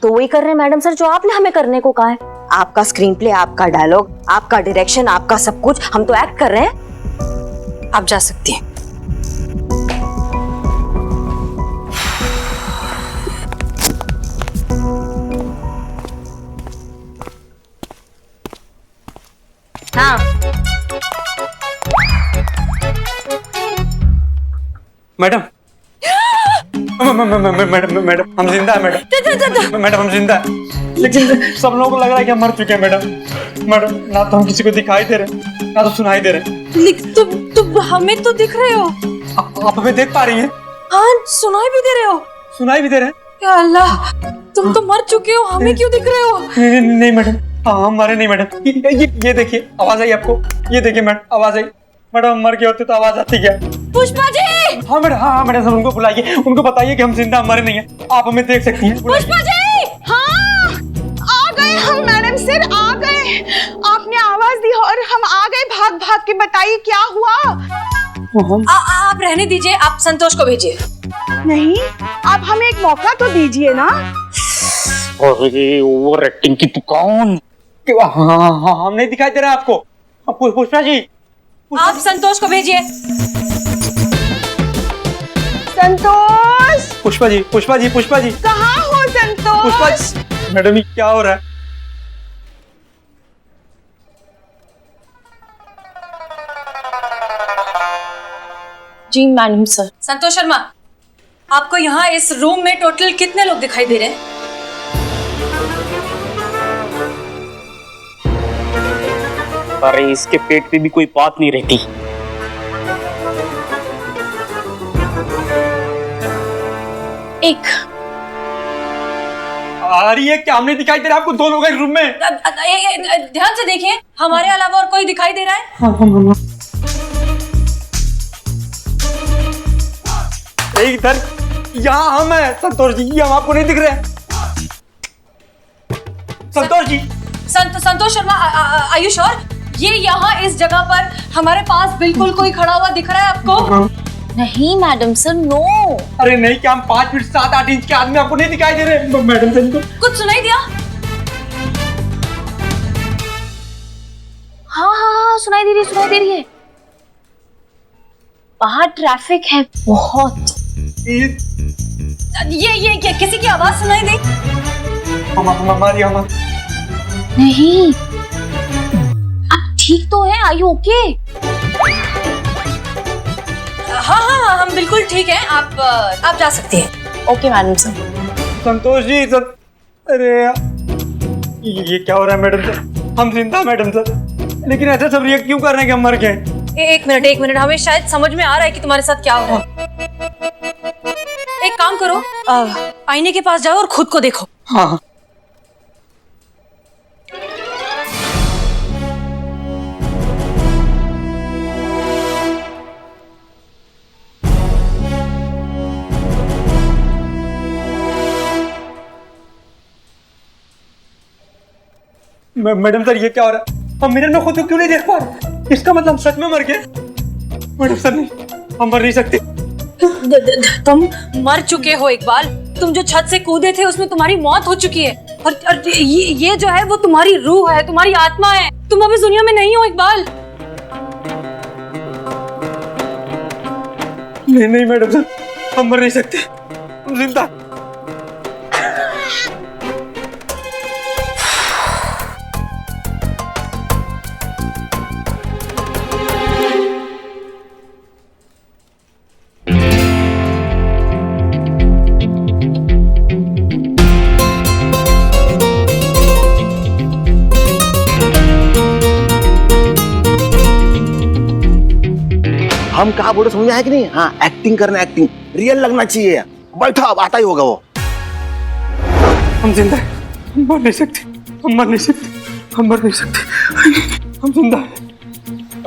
तो वही कर रहे हैं मैडम सर जो आपने हमें करने को कहा है। आपका स्क्रीन प्ले, आपका डायलॉग, आपका डायरेक्शन, आपका सब कुछ, हम तो एक्ट कर रहे हैं। आप जा सकती हैं। हाँ मैडम मैडम हम जिंदा है मैडम। मैडम हम जिंदा है, लेकिन सब लोगों को लग रहा है कि हम मर चुके हैं मैडम। मैडम ना तो हम किसी को दिखाई दे रहे, ना तो सुनाई दे रहे। तुम हमें तो दिख रहे हो। आप हमें देख पा रही हैं? हाँ, सुनाई भी दे रहे हो। सुनाई भी दे रहे हैं। या अल्लाह, तुम तो मर चुके हो, हमें क्यों दिख रहे हो? नहीं मैडम, हाँ हम मरे नहीं मैडम। ये देखिए आवाज आई आपको, ये देखिए मैडम आवाज आई। मैडम मर गए होते तो आवाज आती क्या? पुष्पा जी! हाँ मैडम, हाँ मैडम, सब उनको बुलाइए, उनको बताइए कि हम जिंदा मरे नहीं हैं। आप हमें देख सकती हैं। पुष्पा जी! हाँ, आ गए हम मैडम सर, आ गए। आपने आवाज दी और हम आ गए भाग भाग के। बताइए क्या हुआ? आप रहने दीजिए, आप संतोष को भेजिए। नहीं, आप हमें एक मौका तो दीजिए ना। अरे ओवर एक्टिंग की दुकान। हाँ हम नहीं दिखाई दे रहा आपको। पुष्पा जी, आप संतोष को भेजिए। संतोष! पुष्पा जी, पुष्पा जी, पुष्पा जी, कहाँ हो संतोष? पुष्पा जी। मैडम ये क्या हो रहा है? जी मैडम सर। संतोष शर्मा, आपको यहाँ इस रूम में टोटल कितने लोग दिखाई दे रहे हैं? अरे इसके पेट पे भी कोई बात नहीं रहती। एक। आ रही है क्या? हमने दिखाई दे रहा आपको? दो लोग हैं इस रूम में। ध्यान से देखिए, हमारे अलावा और कोई दिखाई दे रहा है? इधर यहाँ हम हैं संतोष जी, ये हम आपको नहीं दिख रहे हैं। Santosh ji, Santosh Sharma, are you sure? ये यहाँ इस जगह पर हमारे पास बिल्कुल कोई खड़ा हुआ दिख रहा है आपको? नहीं मैडम सर, नो। अरे नहीं, क्या हम 5 फीट 7-8 इंच के आदमी आपको नहीं दिखाई दे रहे? मैडम सर कुछ सुनाई दिया? हाँ हाँ हाँ, सुनाई दे रही है। बाहर ट्रैफिक है बहुत। ये किसी की आवाज सुनाई दी? हमारी नहीं, आप ठीक तो हैं? Are you okay? हाँ, हम बिल्कुल ठीक हैं। आप जा सकते हैं। Okay madam sir. Santosh ji sir, अरे ये क्या हो रहा है मैडम सर? हम जिंदा मैडम सर, लेकिन ऐसा सब रिएक्ट क्यों कर रहे हैं कि हम मर गए? एक मिनट, हमें शायद समझ में आ रहा है कि तुम्हारे साथ क्या हो रहा है। एक काम करो, आईने के पास जाओ और खुद को देखो। हाँ। मैडम सर ये क्या हो रहा है? हम मिरर में खुद को क्यों नहीं देख पा रहे? इसका मतलब हम सच में मर गए? मैडम सर नहीं, हम मर नहीं सकते। तुम मर चुके हो इकबाल। तुम जो छत से कूदे थे उसमें तुम्हारी मौत हो चुकी है। और ये जो है वो तुम्हारी रूह है, तुम्हारी आत्मा है। तुम अब इस दुनिया में नहीं हो इकबाल। नहीं मैडम सर, हम मर नहीं सकते, हम जिंदा। हम कहा बोले समझ आया कि नहीं? हाँ, एक्टिंग करना, एक्टिंग रियल लगना चाहिए। बैठो, अब आता ही होगा वो। हम जिंदा हैं, हम मर नहीं सकते, हम मर नहीं सकते, हम मर नहीं सकते, हम जिंदा हैं।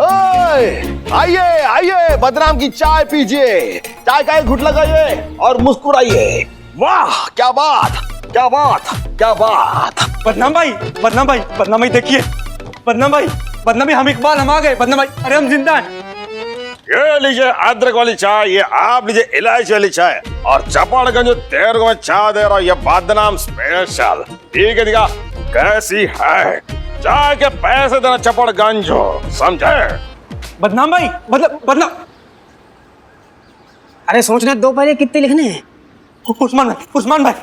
ओए, आइए आइए, बदनाम की चाय पीजिए, चाय का एक घुट लगाइए और मुस्कुराइए। वाह क्या बात, क्या बात, क्या बात। बदनाम भाई, बदनाम भाई, बदनाम भाई देखिए, बदनाम भाई, हम इकबाल, हम आ गए। बदनाम भाई, अरे हम जिंदा हैं। ये लीजिए अदरक वाली चाय, ये आप लीजिए इलायची वाली चाय, और चपड़गंज जो 13 को मैं चाय दे रहा हूँ, ये बदनाम स्पेशल। ठीक है दिखा कैसी है? चाय के पैसे देना चपड़गंज हो, समझे? बदनाम भाई, बदनाम। अरे सोचने दो पहले कितने लिखने हैं? उस्मान भाई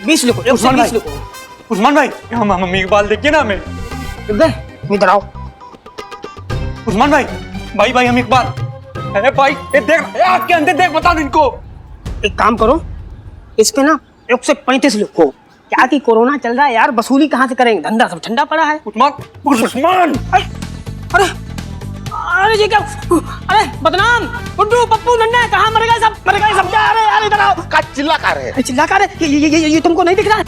20 लिखो, 20 लिखो। उस्मान भाई, हम मम्मी इकबाल देखिए ना हमें। इधर आओ। उस्मान भाई हम इकबाल। अरे भाई ये देख, आग के अंदर देख, बता दो इनको। एक काम करो, इस पे ना 1 से 35 लिखो। क्या कि कोरोना चल रहा है यार, वसूली कहाँ से करेंगे? धंधा सब ठंडा पड़ा है। उस्मान अरे अरे ये क्या? अरे बदनाम, गुड्डू, पप्पू, नन्ना, कहाँ मर गए सब जा रहे यार, इधर आओ। का चिल्ला कर रहे हैं? चिल्ला कर रहे? ये तुमको नहीं दिख रहा है?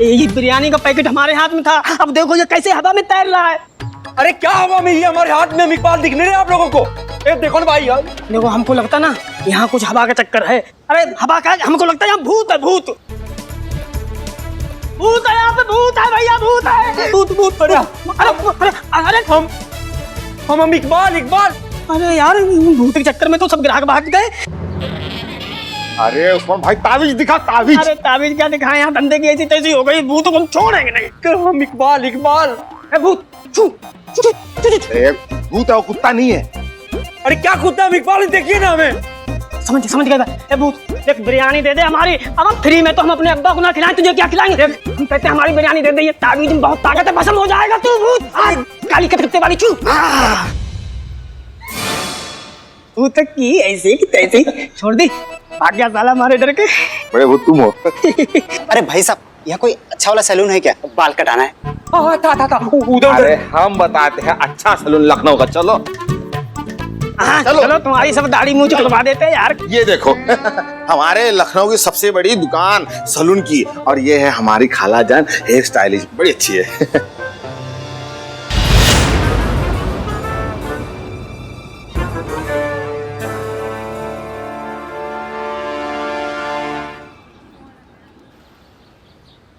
ये बिरयानी का पैकेट हमारे हाथ में था, अब देखो ये कैसे हवा में तैर रहा है। अरे क्या हवा में? ये हमारे हाथ में, हम इकबाल दिख नहीं रहे आप लोगों को? ए देखो ना भाई यार। देखो हमको लगता ना यहाँ कुछ हवा का चक्कर है। अरे हवा का, हमको लगता है यहाँ भूत है, भूत है यहाँ पे, भूत है भैया, भूत है, भूत। अरे हम इकबाल। अरे यार भूत के चक्कर में तो सब ग्राहक भाग गए। अरे उस्मान भाई ताबीज दिखा, ताबीज। अरे ताबीज क्या दिखाए, यहाँ धंधे की ऐसी तैसी हो गई, भूत को हम छोड़ेंगे नहीं। हम इकबाल। भूत भूत है, वो कुत्ता नहीं है। अरे क्या कुत्ता? हम इकबाल, देखिए ना हमें। समझ गया था। भूत एक बिरयानी दे दे हमारी, अब हम फ्री में, तो हम अपने अब्बा को ना खिलाएं, तुझे क्या खिलाएंगे? हम कहते हैं हमारी बिरयानी दे दे, ये ताबीज में बहुत ताकत है, भस्म हो जाएगा तू भूत। काली कटकटे वाली चू। भूत की ऐसे की तैसे छोड़ दी, भाग गया साला हमारे डर के। बड़े भूत तुम हो। अरे भाई साहब, यहाँ कोई अच्छा वाला सैलून है क्या? बाल कटाना है। था उधर। अरे हम बताते हैं अच्छा सैलून लखनऊ का, चलो। हाँ, चलो तुम्हारी सब दाढ़ी मूंछ कटवा देते हैं यार। ये देखो हमारे लखनऊ की सबसे बड़ी दुकान सैलून की, और ये है हमारी खाला जान, हेयर स्टाइलिश, बड़ी अच्छी है।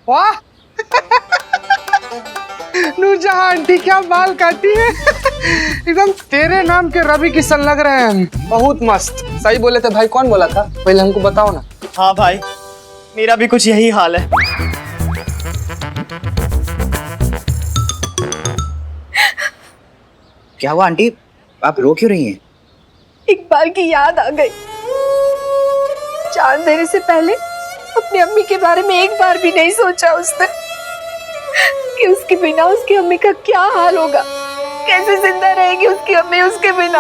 वाह नूरजहां आंटी क्या बाल काटी है। एकदम तेरे नाम के रवि किशन लग रहे हैं। बहुत मस्त। सही बोले थे भाई, कौन बोला था? पहले हमको बताओ ना। हाँ भाई, मेरा भी कुछ यही हाल है। क्या हुआ आंटी, आप रो क्यों रही हैं? इकबाल की याद आ गई। जान देने से पहले अपनी अम्मी के बारे में एक बार भी नहीं सोचा उसने कि उसके बिना उसकी अम्मी का क्या हाल होगा, कैसे जिंदा रहेगी उसकी अम्मी उसके बिना।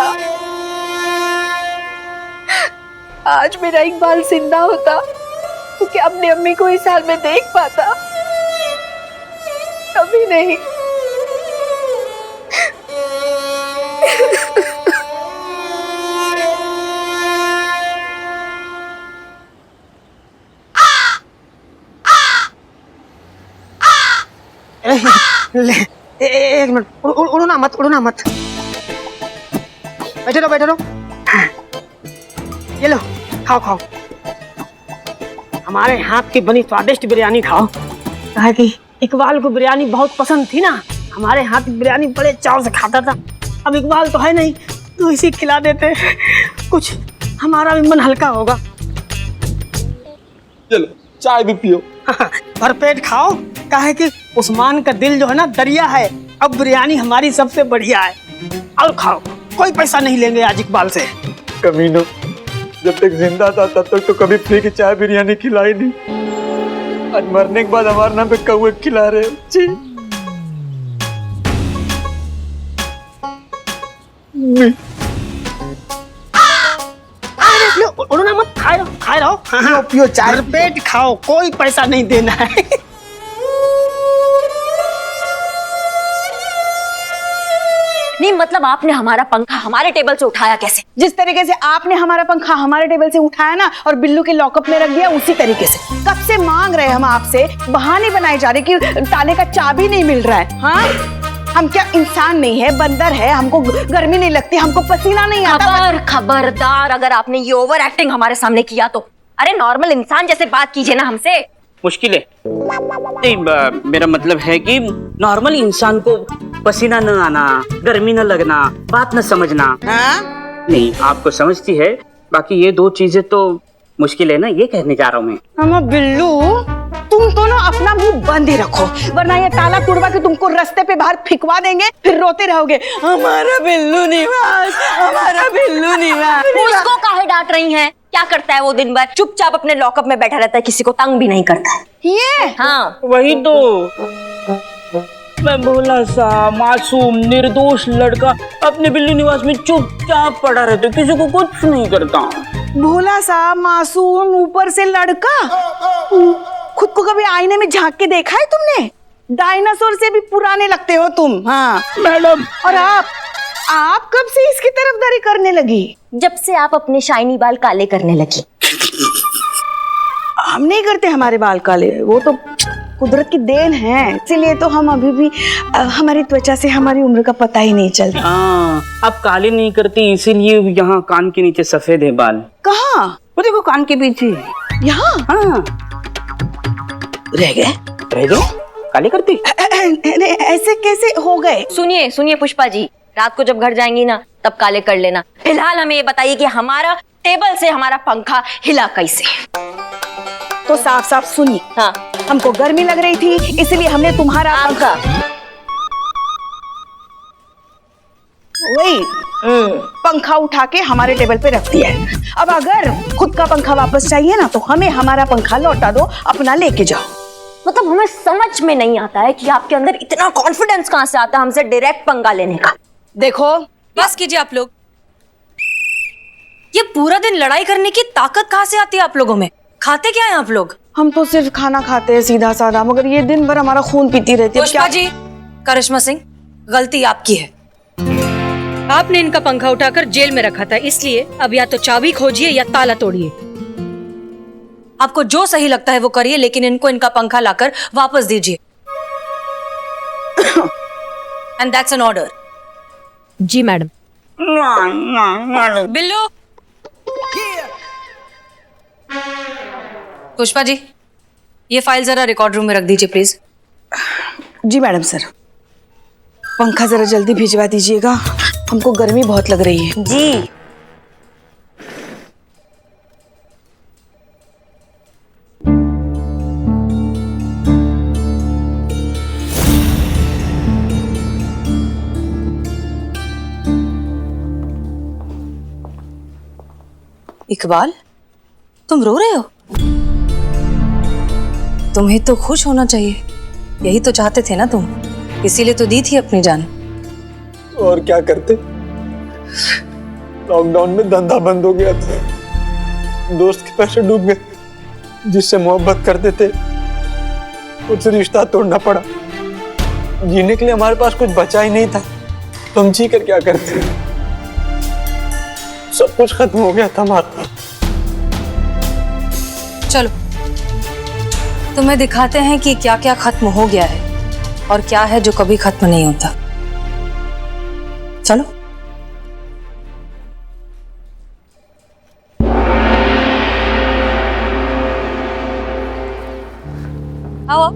आज मेरा इकबाल जिंदा होता तो क्या अपनी अम्मी को इस हाल में देख पाता? कभी नहीं। एक मिनट, उड़ना मत। बैठे रहो। ये लो, खाओ। हमारे हाथ की बनी स्वादिष्ट बिरयानी खाओ। कहा कि इकबाल को बिरयानी बहुत पसंद थी ना, हमारे हाथ की बिरयानी बड़े चाव से खाता था। अब इकबाल तो है नहीं, तो इसी खिला देते, कुछ हमारा भी मन हल्का होगा। चलो चाय भी पियो। भरपेट खाओ। कहा कि उस्मान का दिल जो है ना दरिया है, अब बिरयानी हमारी सबसे बढ़िया है। और खाओ, कोई पैसा नहीं लेंगे आज इकबाल से। कमीनो, जब तक जिंदा था तब तक तो कभी फ्री की चाय बिरयानी खिलाई नहीं। आज मरने के बाद हमारे नाम पे कौवे खिला रहे। जी उड़ना मत, खाए रहो। पियो चाय। भरपेट खाओ, कोई पैसा नहीं देना है। नहीं मतलब आपने हमारा पंखा हमारे टेबल से उठाया कैसे? जिस तरीके से आपने हमारा पंखा हमारे टेबल से उठाया ना और बिल्लू के लॉकअप में रख दिया, उसी तरीके से। कब से मांग रहे हम आपसे, बहाने बनाए जा रहे कि ताले का चाबी नहीं मिल रहा है। हाँ, हम क्या इंसान नहीं है, बंदर है, हमको गर्मी नहीं लगती, हमको पसीना नहीं आता। खबरदार, अगर आपने ये ओवर एक्टिंग हमारे सामने किया तो। अरे नॉर्मल इंसान जैसे बात कीजिए ना हमसे। मुश्किल है। नहीं, मेरा मतलब है कि नॉर्मल इंसान को पसीना न आना, गर्मी न लगना, बात न समझना। हाँ? नहीं, आपको समझती है, बाकी ये दो चीजें तो मुश्किल है ना, ये कहने जा रहा हूँ मैं। अम्मा बिल्लू, तुम तो ना अपना मुंह बंद ही रखो, वरना ये ताला तुड़वा के तुमको रास्ते पे बाहर फिकवा देंगे, फिर रोते रहोगे, हमारा बिल्लू निवास, हमारा बिल्लू निवास। उसको काहे डांट रही हैं? क्या करता है वो दिन भर? चुपचाप अपने लॉकअप में बैठा रहता है, किसी को तंग भी नहीं करता है। ये हाँ, वही तो, मैं भोला सा मासूम निर्दोष लड़का अपने बिल्ली निवास में चुपचाप पड़ा रहता, किसी को कुछ नहीं करता। भोला सा मासूम, ऊपर से लड़का। खुद को कभी आईने में झांक के देखा है तुमने? डायनासोर से भी पुराने लगते हो तुम। हाँ मैडम। और आप कब से इसकी तरफदारी करने लगी? जब से आप अपने शाइनी बाल काले करने लगी। हम नहीं करते हमारे बाल काले, वो तो कुदरत की देन है, इसीलिए तो हम अभी भी हमारी त्वचा से हमारी उम्र का पता ही नहीं चलता। हाँ, आप काले नहीं करती इसीलिए यहाँ कान के नीचे सफेद है बाल। कहाँ? वो देखो कान के पीछे। यहाँ? हाँ। रह गए? काले करती? ऐसे कैसे हो गए? सुनिए सुनिए पुष्पा जी, रात को जब घर जाएंगी ना तब काले कर लेना। फिलहाल हमें ये बताइए कि हमारा टेबल से हमारा पंखा हिला कैसे? तो साफ साफ सुनिए। हाँ, हमको गर्मी लग रही थी, इसलिए हमने तुम्हारा पंखा वही पंखा उठा के हमारे टेबल पे रख दिया है। अब अगर खुद का पंखा वापस चाहिए ना तो हमें हमारा पंखा लौटा दो, अपना लेके जाओ। मतलब हमें समझ में नहीं आता है कि आपके अंदर इतना कॉन्फिडेंस कहाँ से आता है हमसे डायरेक्ट पंगा लेने का। देखो, बस कीजिए आप लोग। ये पूरा दिन लड़ाई करने की ताकत कहाँ से आती है आप लोगों में? खाते क्या हैं आप लोग? हम तो सिर्फ खाना खाते हैं सीधा साधा, मगर ये दिन भर हमारा खून पीती रहती है। पुष्पा जी, करिश्मा सिंह, गलती आपकी है। आपने इनका पंखा उठाकर जेल में रखा था, इसलिए अब या तो चाबी खोजिए या ताला तोड़िए। आपको जो सही लगता है वो करिए, लेकिन इनको इनका पंखा लाकर वापस दीजिए। And that's an order. जी मैडम। बिल्लू। पुष्पा जी, ये फाइल जरा रिकॉर्ड रूम में रख दीजिए प्लीज। Ji madam sir. पंखा जरा जल्दी भिजवा दीजिएगा, हमको गर्मी बहुत लग रही है। जी। इकबाल, तुम रो रहे हो? तुम्हें तो खुश होना चाहिए, यही तो चाहते थे ना तुम, इसीलिए तो दी थी अपनी जान। और क्या करते, लॉकडाउन में धंधा बंद हो गया था, दोस्त के पैसे डूब गए, जिससे मोहब्बत करते थे उससे रिश्ता तोड़ना पड़ा। जीने के लिए हमारे पास कुछ बचा ही नहीं था, तो हम जी कर क्या करते? सब कुछ खत्म हो गया था हमारा। चलो तुम्हें दिखाते हैं कि क्या क्या खत्म हो गया है और क्या है जो कभी खत्म नहीं होता। चलो। आओ।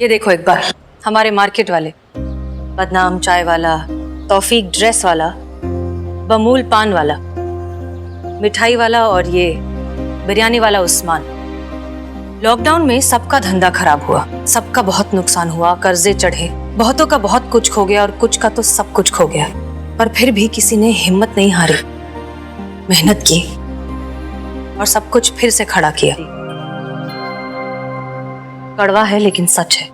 ये देखो एक बार, हमारे मार्केट वाले, बदनाम चाय वाला, तौफीक ड्रेस वाला, बमूल पान वाला, मिठाई वाला और ये बिरयानी वाला उस्मान। लॉकडाउन में सबका धंधा खराब हुआ, सबका बहुत नुकसान हुआ, कर्जे चढ़े, बहुतों का बहुत कुछ खो गया और कुछ का तो सब कुछ खो गया। पर फिर भी किसी ने हिम्मत नहीं हारी, मेहनत की और सब कुछ फिर से खड़ा किया। कड़वा है लेकिन सच है।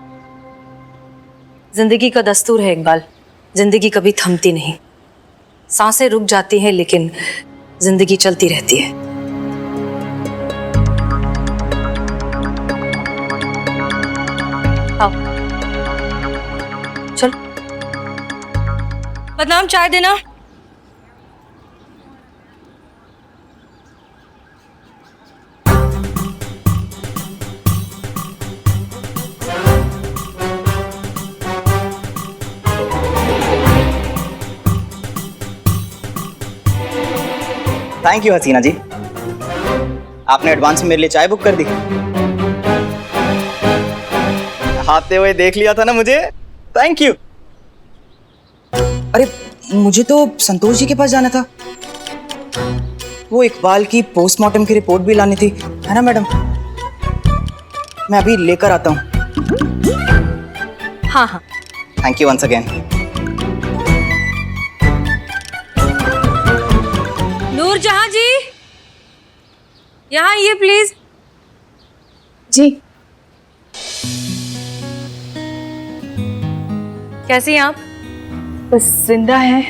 जिंदगी का दस्तूर है इकबाल, जिंदगी कभी थमती नहीं। सांसें रुक जाती हैं लेकिन जिंदगी चलती रहती है। आओ चल। बदनाम चाय देना। थैंक यू हसीना जी। आपने एडवांस में मेरे लिए चाय बुक कर दी। आते हुए देख लिया था ना मुझे, थैंक यू। अरे मुझे तो संतोष जी के पास जाना था, वो इकबाल की पोस्टमार्टम की रिपोर्ट भी लानी थी, है ना मैडम? मैं अभी लेकर आता हूँ। हाँ हाँ। Thank you once again. Noorjahan ji, यहाँ आइए प्लीज। जी। कैसी हैं आप? बस जिंदा है।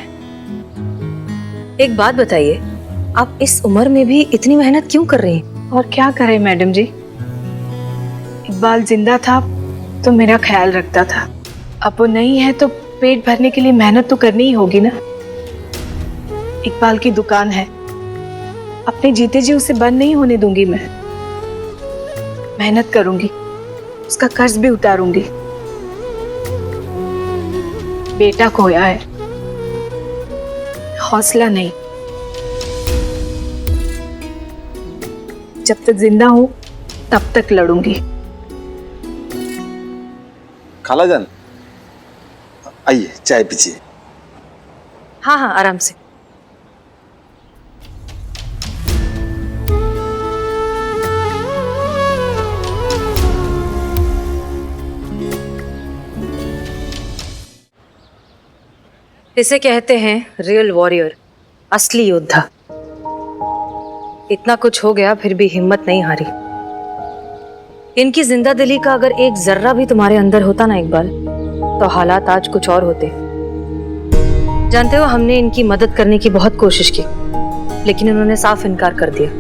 एक बात बताइए, आप इस उम्र में भी इतनी मेहनत क्यों कर रही हैं? और क्या करें मैडम जी, इकबाल जिंदा था तो मेरा ख्याल रखता था, अब वो नहीं है तो पेट भरने के लिए मेहनत तो करनी ही होगी ना। इकबाल की दुकान है, अपने जीते जी उसे बंद नहीं होने दूंगी। मैं मेहनत करूंगी, उसका कर्ज भी उतारूंगी। बेटा खोया है, हौसला नहीं। जब तक जिंदा हूं तब तक लड़ूंगी। खाला जान, आइए चाय पीजिए। हाँ हाँ, आराम से। इसे कहते हैं रियल वॉरियर, असली योद्धा। इतना कुछ हो गया फिर भी हिम्मत नहीं हारी। इनकी जिंदा दिली का अगर एक जर्रा भी तुम्हारे अंदर होता ना इकबाल, तो हालात आज कुछ और होते। जानते हो, हमने इनकी मदद करने की बहुत कोशिश की, लेकिन उन्होंने साफ इनकार कर दिया।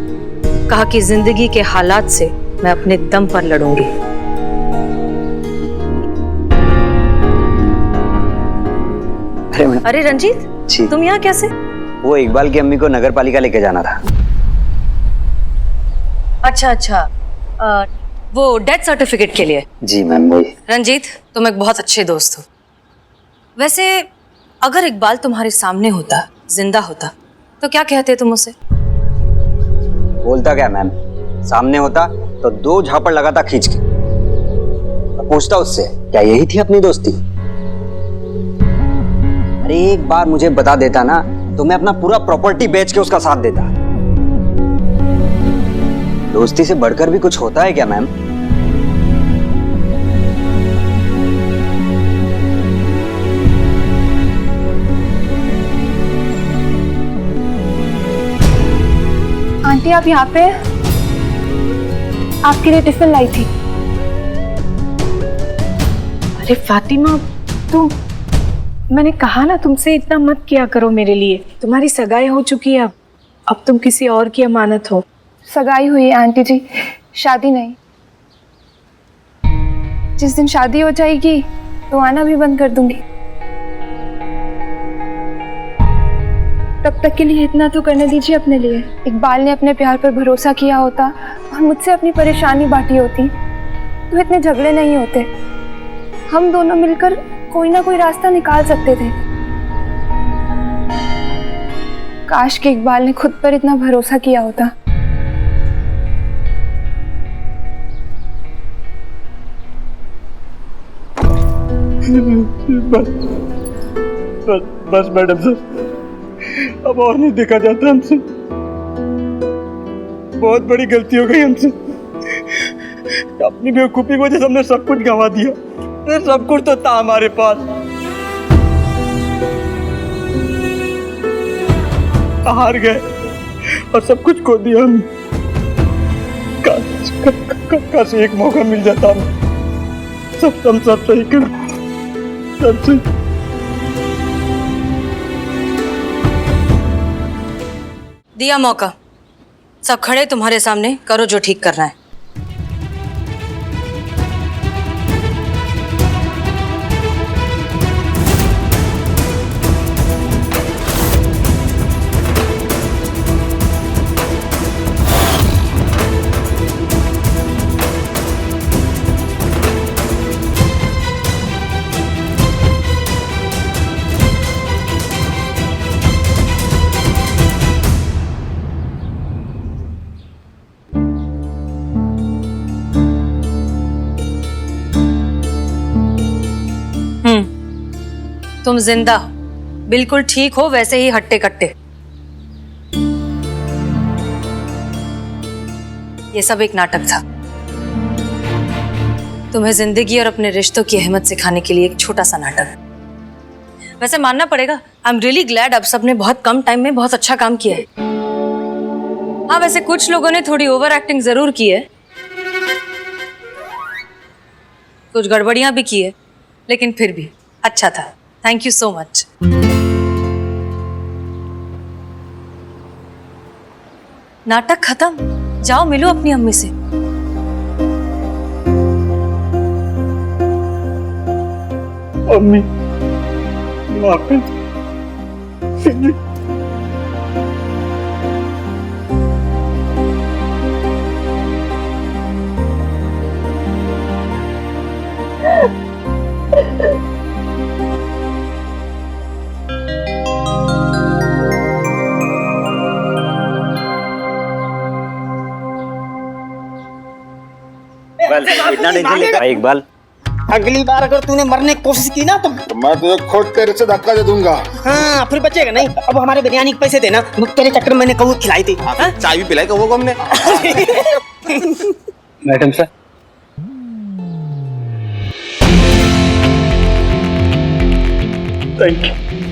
कहा कि जिंदगी के हालात से मैं अपने दम पर लड़ूंगी। अरे रंजीत, तुम यहाँ कैसे? वो इकबाल की अम्मी को नगर पालिका लेके जाना था। अच्छा अच्छा, वो डेथ सर्टिफिकेट के लिए? जी मैम, वही। रंजीत, तुम एक बहुत अच्छे दोस्त हो। वैसे अगर इकबाल तुम्हारे सामने होता, जिंदा होता, तो क्या कहते तुम उसे? बोलता क्या मैम, सामने होता तो 2 झापड़ लगाता खींच के। पूछता उससे, क्या यही थी अपनी दोस्ती? अरे एक बार मुझे बता देता ना तो मैं अपना पूरा प्रॉपर्टी बेच के उसका साथ देता। दोस्ती से बढ़कर भी कुछ होता है क्या मैम? आंटी आप यहाँ पे? आपके लिए टिफिन लाई थी। अरे फातिमा, तुम, मैंने कहा ना तुमसे इतना मत किया करो मेरे लिए। तुम्हारी सगाई हो चुकी है, अब तुम किसी और की अमानत हो। सगाई हुई है आंटी जी, शादी नहीं। जिस दिन शादी हो जाएगी तो आना भी बंद कर दूंगी। तब तक के लिए इतना तो करने दीजिए अपने लिए। इकबाल ने अपने प्यार पर भरोसा किया होता और मुझसे अपनी परेशानी बांटी होती तो इतने झगड़े नहीं होते। हम दोनों मिलकर कोई ना कोई रास्ता निकाल सकते थे। काश कि इकबाल ने खुद पर इतना भरोसा किया होता। बस मैडम साहब, अब और नहीं देखा जाता हमसे। बहुत बड़ी गलती हो गई हमसे। अपनी बेवकूफी की वजह से हमने सब कुछ गंवा दिया। सब कुछ तो था हमारे पास, हार गए और सब कुछ खो दिया हम। काश एक मौका मिल जाता हम सब सही कर, सब सही। दिया मौका, सब खड़े तुम्हारे सामने, करो जो ठीक करना है। तुम जिंदा हो, बिल्कुल ठीक हो, वैसे ही हट्टे कट्टे। ये सब एक नाटक था, तुम्हें जिंदगी और अपने रिश्तों की अहमियत सिखाने के लिए एक छोटा सा नाटक। वैसे मानना पड़ेगा, आई एम रियली ग्लैड अब सबने बहुत कम टाइम में बहुत अच्छा काम किया है। हाँ, वैसे कुछ लोगों ने थोड़ी ओवर एक्टिंग जरूर की है, कुछ गड़बड़ियां भी की है, लेकिन फिर भी अच्छा था। Thank you so much. नाटक खत्म, जाओ मिलो अपनी अम्मी से। अम्मी माफी। इतना टेंशन लेता है इकबाल। अगली बार अगर तूने मरने की कोशिश की ना तो मैं तुझे खुद तेरे से धक्का दे दूंगा। हाँ, फिर बचेगा नहीं। अब हमारे बिरयानी के पैसे देना, तेरे चक्कर में मैंने कबूल खिलाई थी। चाय भी पिलाई कबूल को हमने। Madam sir, thank you.